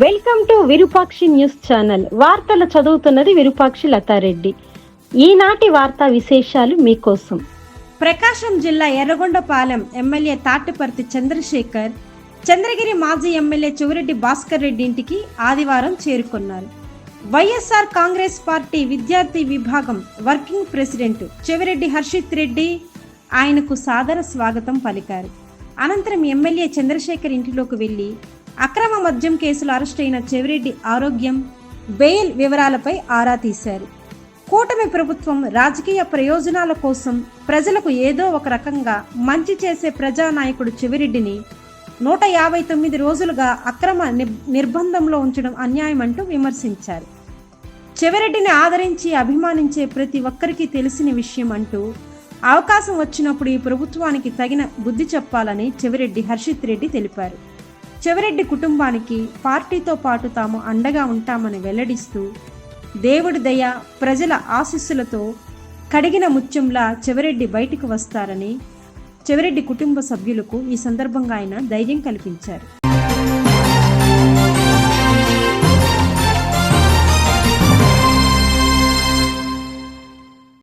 Welcome to Virupakshi news channel. వార్తలు చదువుతున్నది విరూపాక్షి లతారెడ్డి. ఈనాటి వార్తా విశేషాలు మీకోసం. ప్రకాశం జిల్లా ఎర్రగొండపాలెం ఎమ్మెల్యే తాటిపర్తి చంద్రశేఖర్ చంద్రగిరి మాజీ ఎమ్మెల్యే చెవిరెడ్డి భాస్కర్ రెడ్డి ఇంటికి ఆదివారం చేరుకున్నారు. వైఎస్ఆర్ కాంగ్రెస్ పార్టీ విద్యార్థి విభాగం వర్కింగ్ ప్రెసిడెంట్ చెవిరెడ్డి హర్షిత్ రెడ్డి ఆయనకు సాదర స్వాగతం పలికారు. అనంతరం ఎమ్మెల్యే చంద్రశేఖర్ ఇంటిలోకి వెళ్లి అక్రమ మద్యం కేసులో అరెస్ట్ అయిన చెవిరెడ్డి ఆరోగ్యం, బెయిల్ వివరాలపై ఆరా తీశారు. కూటమి ప్రభుత్వం రాజకీయ ప్రయోజనాల కోసం ప్రజలకు ఏదో ఒక రకంగా మంచి చేసే ప్రజానాయకుడు చెవిరెడ్డిని 159 రోజులుగా అక్రమ నిర్బంధంలో ఉంచడం అన్యాయమంటూ విమర్శించారు. చెవిరెడ్డిని ఆదరించి అభిమానించే ప్రతి ఒక్కరికి తెలిసిన విషయం అంటూ అవకాశం వచ్చినప్పుడు ఈ ప్రభుత్వానికి తగిన బుద్ధి చెప్పాలని చెవిరెడ్డి హర్షిత్ రెడ్డి తెలిపారు. చెవిరెడ్డి కుటుంబానికి పార్టీతో పాటు తాము అండగా ఉంటామని వెల్లడిస్తూ దేవుడి దయ, ప్రజల ఆశీస్సులతో కడిగిన ముత్యంలా చెవిరెడ్డి బయటికి వస్తారని చెవిరెడ్డి కుటుంబ సభ్యులకు ఈ సందర్భంగా ఆయన ధైర్యం కల్పించారు.